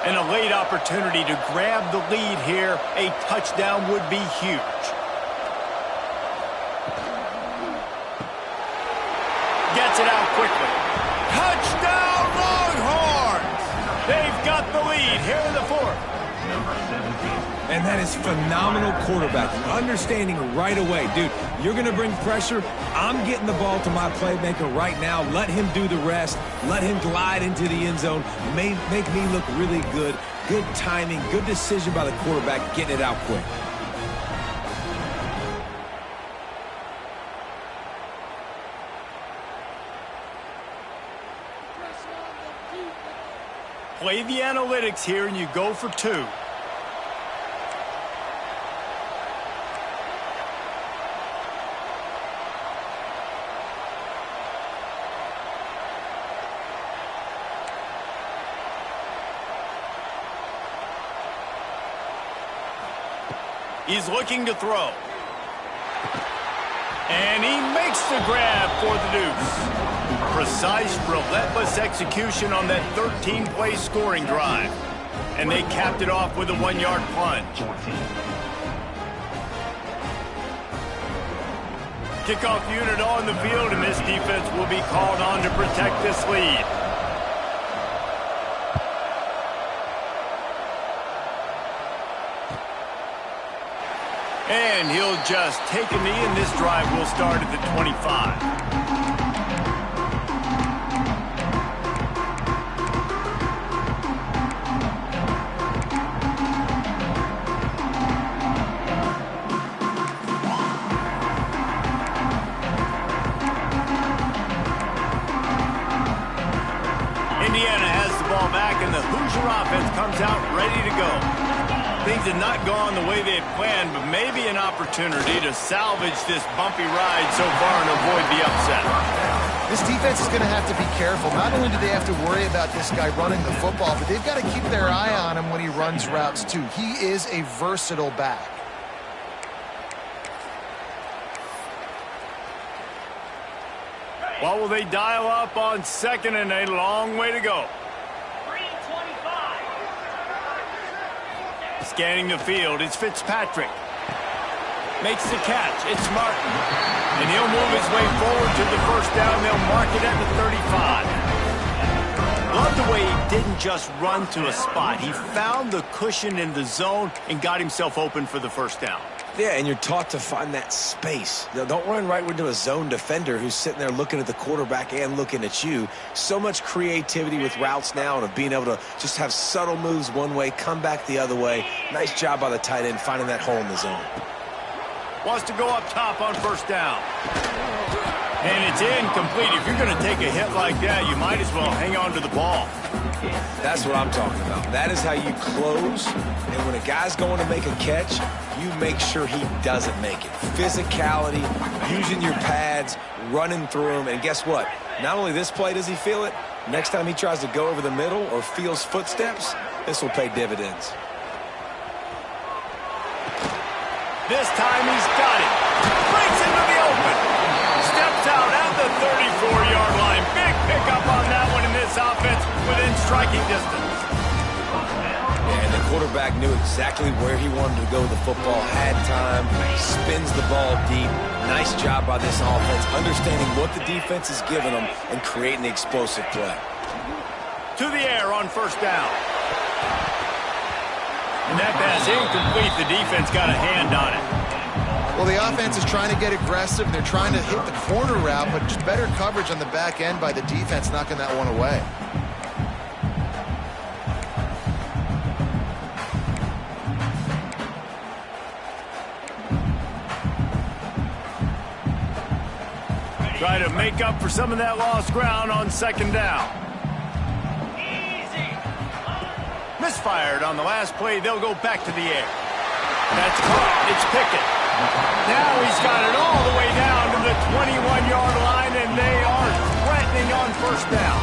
And a late opportunity to grab the lead here. A touchdown would be huge. Gets it out quickly. Touchdown Longhorns! They've got the lead here in the 4th. And that is phenomenal quarterbacking. Understanding right away, dude, you're going to bring pressure. I'm getting the ball to my playmaker right now. Let him do the rest. Let him glide into the end zone. Make me look really good. Good timing, good decision by the quarterback, getting it out quick. Play the analytics here and you go for 2. He's looking to throw. And he makes the grab for the deuce. Precise, relentless execution on that 13-play scoring drive. And they capped it off with a 1-yard plunge. Kickoff unit on the field, and this defense will be called on to protect this lead. And he'll just take a knee, and this drive will start at the 25. Indiana has the ball back, and the Hoosier offense comes out ready to go. Things had not gone the way they had planned, but maybe an opportunity to salvage this bumpy ride so far and avoid the upset. This defense is going to have to be careful. Not only do they have to worry about this guy running the football, but they've got to keep their eye on him when he runs routes, too. He is a versatile back. What will they dial up on second and a long way to go? Scanning the field, it's Fitzpatrick. Makes the catch, it's Martin. And he'll move his way forward to the first down. They'll mark it at the 35. Love the way he didn't just run to a spot. He found the cushion in the zone and got himself open for the first down. Yeah, and you're taught to find that space. Don't run right into a zone defender who's sitting there looking at the quarterback and looking at you. So much creativity with routes now and of being able to just have subtle moves one way, come back the other way. Nice job by the tight end finding that hole in the zone. Wants to go up top on first down. And it's incomplete. If you're going to take a hit like that, you might as well hang on to the ball. That's what I'm talking about. That is how you close. And when a guy's going to make a catch, you make sure he doesn't make it. Physicality, using your pads, running through them. And guess what? Not only this play does he feel it, next time he tries to go over the middle or feels footsteps, this will pay dividends. This time he's got it. Breaks into the open. Steps out at the 34-yard line. Big pickup on that one in this offense within striking distance. And the quarterback knew exactly where he wanted to go with the football, had time, spins the ball deep. Nice job by this offense, understanding what the defense is giving them and creating the explosive play. To the air on first down. And that pass incomplete. The defense got a hand on it. Well, the offense is trying to get aggressive. They're trying to hit the corner route, but just better coverage on the back end by the defense, knocking that one away. Try to make up for some of that lost ground on second down. Misfired on the last play. They'll go back to the air. That's caught. It's Pickett. Now he's got it all the way down to the 21-yard line, and they are threatening on first down.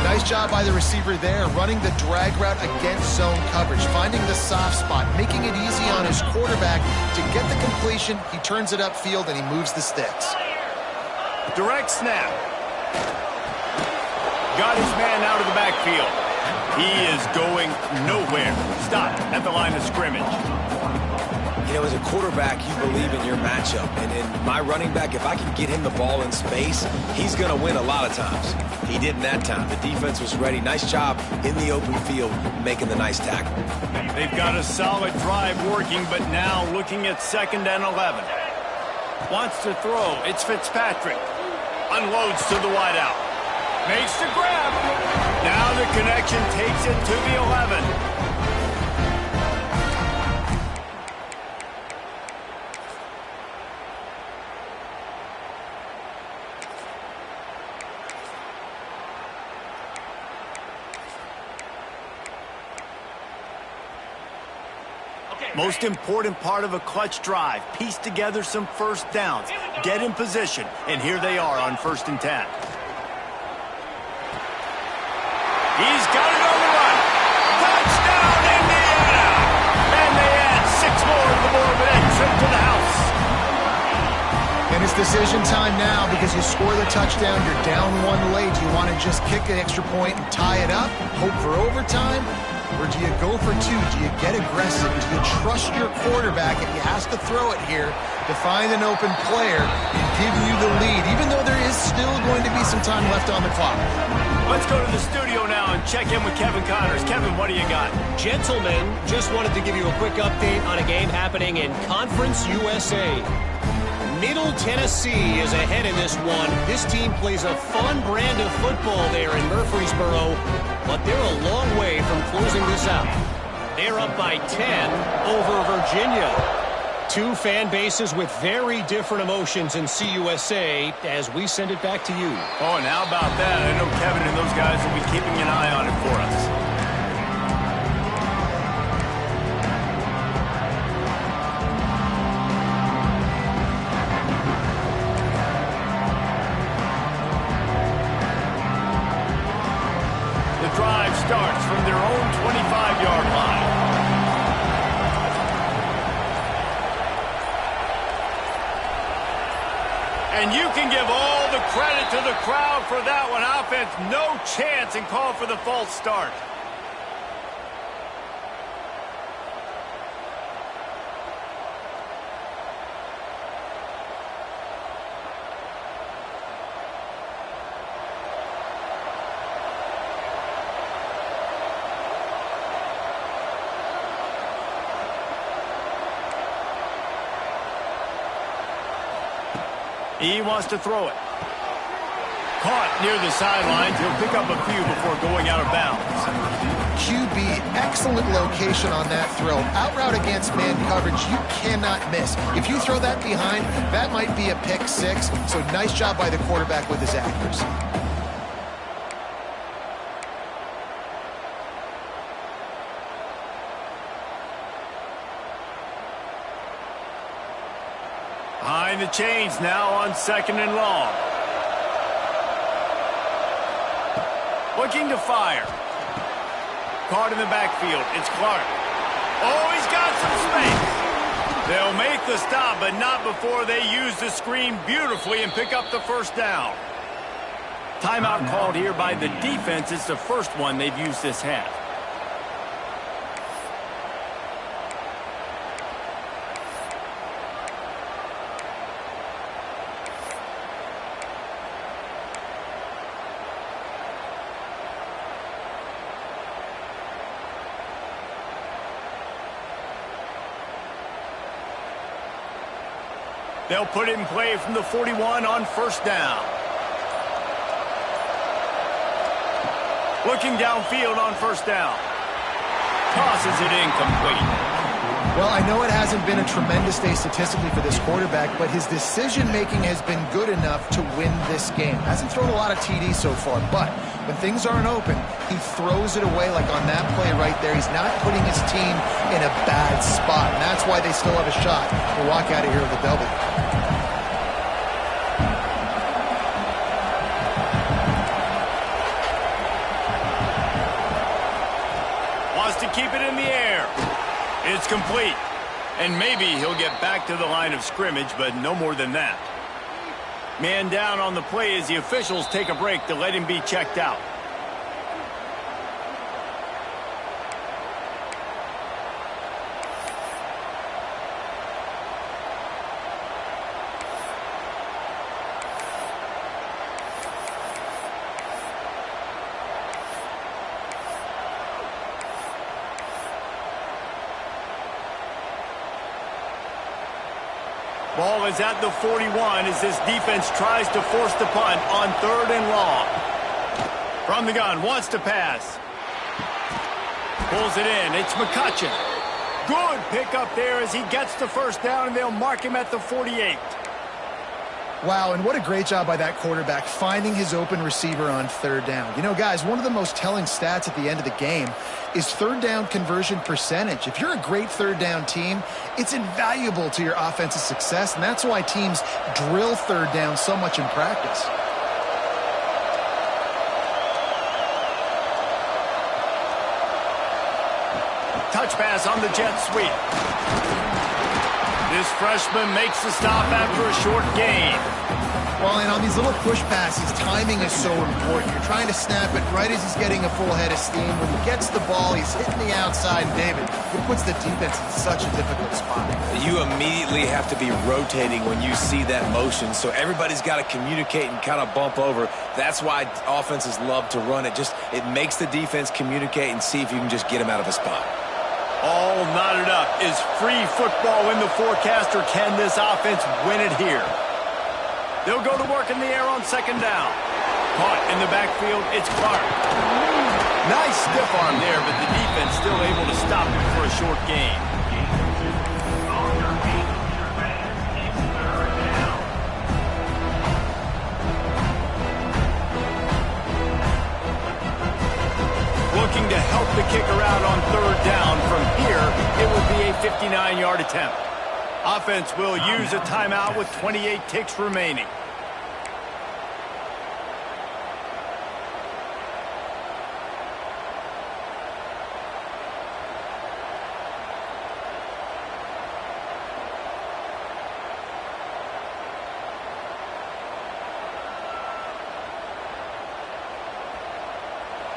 Nice job by the receiver there, running the drag route against zone coverage, finding the soft spot, making it easy on his quarterback to get the completion. He turns it upfield, and he moves the sticks. Direct snap. Got his man out of the backfield. He is going nowhere. Stop at the line of scrimmage. You know, as a quarterback, you believe in your matchup. And my running back, if I can get him the ball in space, he's going to win a lot of times. He didn't that time. The defense was ready. Nice job in the open field, making the nice tackle. They've got a solid drive working, but now looking at 2nd and 11. Wants to throw. It's Fitzpatrick. Unloads to the wideout. Makes the grab. Now the connection takes it to the 11. Most important part of a clutch drive. Piece together some first downs. Get in position. And here they are on 1st and 10. He's got it on the run. Touchdown, Indiana! And they add 6 more to the board with that trip to the house. And it's decision time now because you score the touchdown, you're down 1 late. Do you want to just kick an extra point and tie it up, hope for overtime? Or do you go for two? Do you get aggressive? Do you trust your quarterback if he has to throw it here to find an open player and give you the lead, even though there is still going to be some time left on the clock? Let's go to the studio now and check in with Kevin Connors. Kevin, what do you got? Gentlemen, just wanted to give you a quick update on a game happening in Conference USA. Middle Tennessee is ahead in this one. This team plays a fun brand of football there in Murfreesboro, but they're a long way from closing this out. They're up by 10 over Virginia. Two fan bases with very different emotions in CUSA as we send it back to you. Oh, and how about that? I know Kevin and those guys will be keeping an eye on it for us. The drive starts from their own 25-yard line. And you can give all the credit to the crowd for that one. Offense, no chance, and call for the false start. He wants to throw it. Caught near the sidelines. He'll pick up a few before going out of bounds. QB, excellent location on that throw. Out route against man coverage, you cannot miss. If you throw that behind, that might be a pick six. So nice job by the quarterback with his accuracy. Behind the chains now on 2nd and long. Looking to fire. Caught in the backfield. It's Clark. Oh, he's got some space. They'll make the stop, but not before they use the screen beautifully and pick up the first down. Timeout called here by the defense. It's the first one they've used this half. They'll put it in play from the 41 on first down. Looking downfield on first down. Tosses it incomplete. Well, I know it hasn't been a tremendous day statistically for this quarterback, but his decision-making has been good enough to win this game. Hasn't thrown a lot of TDs so far, but when things aren't open, he throws it away like on that play right there. He's not putting his team in a bad spot, and that's why they still have a shot to walk out of here with a W. Wants to keep it in the air. It's complete. And maybe he'll get back to the line of scrimmage, but no more than that. Man down on the play as the officials take a break to let him be checked out. Ball is at the 41 as this defense tries to force the punt on 3rd and long. From the gun, wants to pass. Pulls it in. It's McCutcheon. Good pickup there as he gets the first down, and they'll mark him at the 48. Wow, and what a great job by that quarterback finding his open receiver on 3rd down. You know, guys, one of the most telling stats at the end of the game is 3rd down conversion percentage. If you're a great 3rd down team, it's invaluable to your offensive success, and that's why teams drill 3rd down so much in practice. Touch pass on the jet sweep. This freshman makes the stop after a short gain. Well, and on these little push passes, timing is so important. You're trying to snap it right as he's getting a full head of steam. When he gets the ball, he's hitting the outside, and David, it puts the defense in such a difficult spot. You immediately have to be rotating when you see that motion, so everybody's got to communicate and kind of bump over. That's why offenses love to run it. It makes the defense communicate and see if you can just get him out of a spot. All knotted up. Is free football in the forecast, or can this offense win it here? They'll go to work in the air on second down. Caught in the backfield, it's Clark. Nice stiff arm there, but the defense still able to stop him for a short gain. Looking to help the kicker out on third down. From here, it will be a 59-yard attempt. Offense will use a timeout with 28 ticks remaining.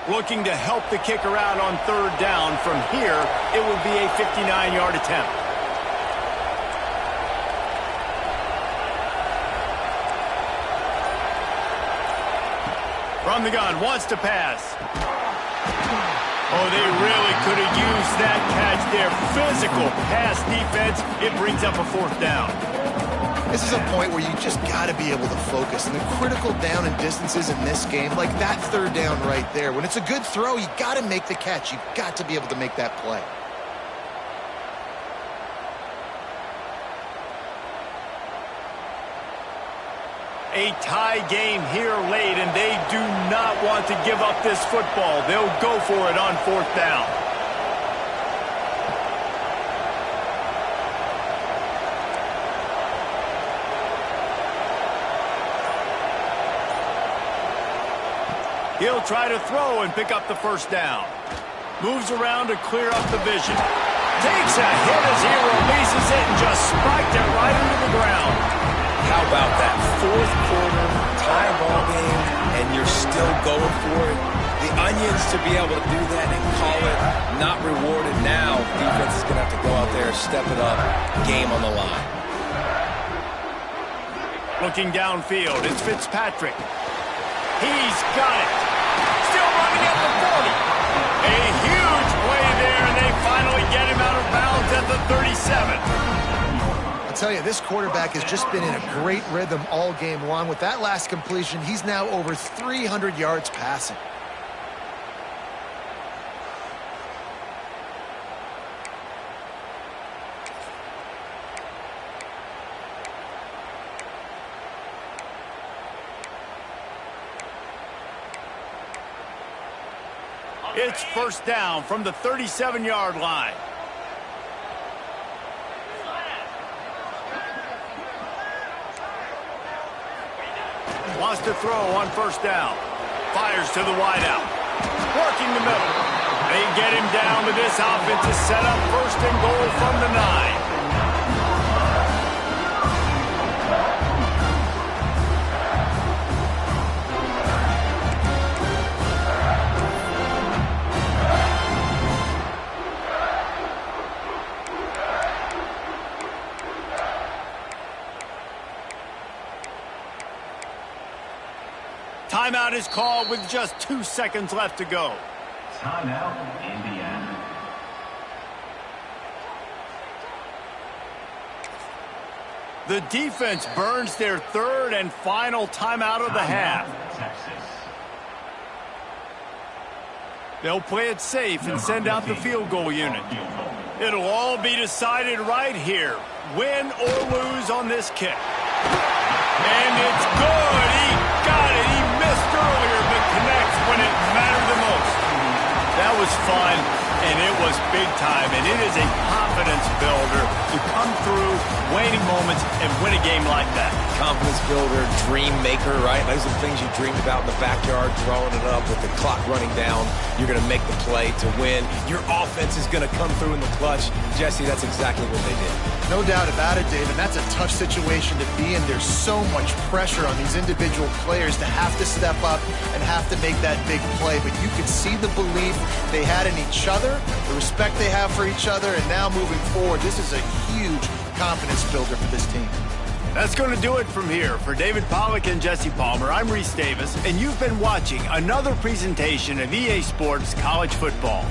Looking to help the kicker out on third down. From here, it will be a 59-yard attempt. From the gun, wants to pass. Oh, they really could have used that catch there. Physical pass defense. It brings up a fourth down. This is a point where you just got to be able to focus. And the critical down and distances in this game, like that third down right there, when it's a good throw, you got to make the catch. You've got to be able to make that play. A tie game here late, and they do not want to give up this football. They'll go for it on fourth down. He'll try to throw and pick up the first down. Moves around to clear up the vision. Takes a hit as he releases it and just spiked it right into the ground. How about that? Fourth quarter, tie ball game, and you're still going for it. The onions to be able to do that and call it not rewarded now. Defense is going to have to go out there, step it up, game on the line. Looking downfield, it's Fitzpatrick. He's got it. Still running at the 40. A huge play there, and they finally get him out of bounds at the 37. I'll tell you, this quarterback has just been in a great rhythm all game long. With that last completion, he's now over 300 yards passing. It's first down from the 37-yard line. Wants to throw on first down. Fires to the wideout. Working the middle. They get him down, but this offense is set up first and goal from the 9. Timeout is called with just 2 seconds left to go. Timeout, Indiana. The defense burns their third and final timeout of the half. Texas. They'll play it safe and send out the field goal unit. It'll all be decided right here, win or lose on this kick. And it's good. He got it. He missed earlier, but connects when it mattered the most. That was fun, and it was big time, and it is a confidence builder to come through waning moments and win a game like that. Confidence builder, dream maker, right? Those are the things you dreamed about in the backyard, throwing it up with the clock running down. You're going to make the play to win. Your offense is going to come through in the clutch. Jesse, that's exactly what they did. No doubt about it, David. That's a tough situation to be in. There's so much pressure on these individual players to have to step up and have to make that big play. But you could see the belief they had in each other, the respect they have for each other, and now moving forward, this is a huge confidence builder for this team. That's going to do it from here. For David Pollack and Jesse Palmer, I'm Reese Davis, and you've been watching another presentation of EA Sports College Football.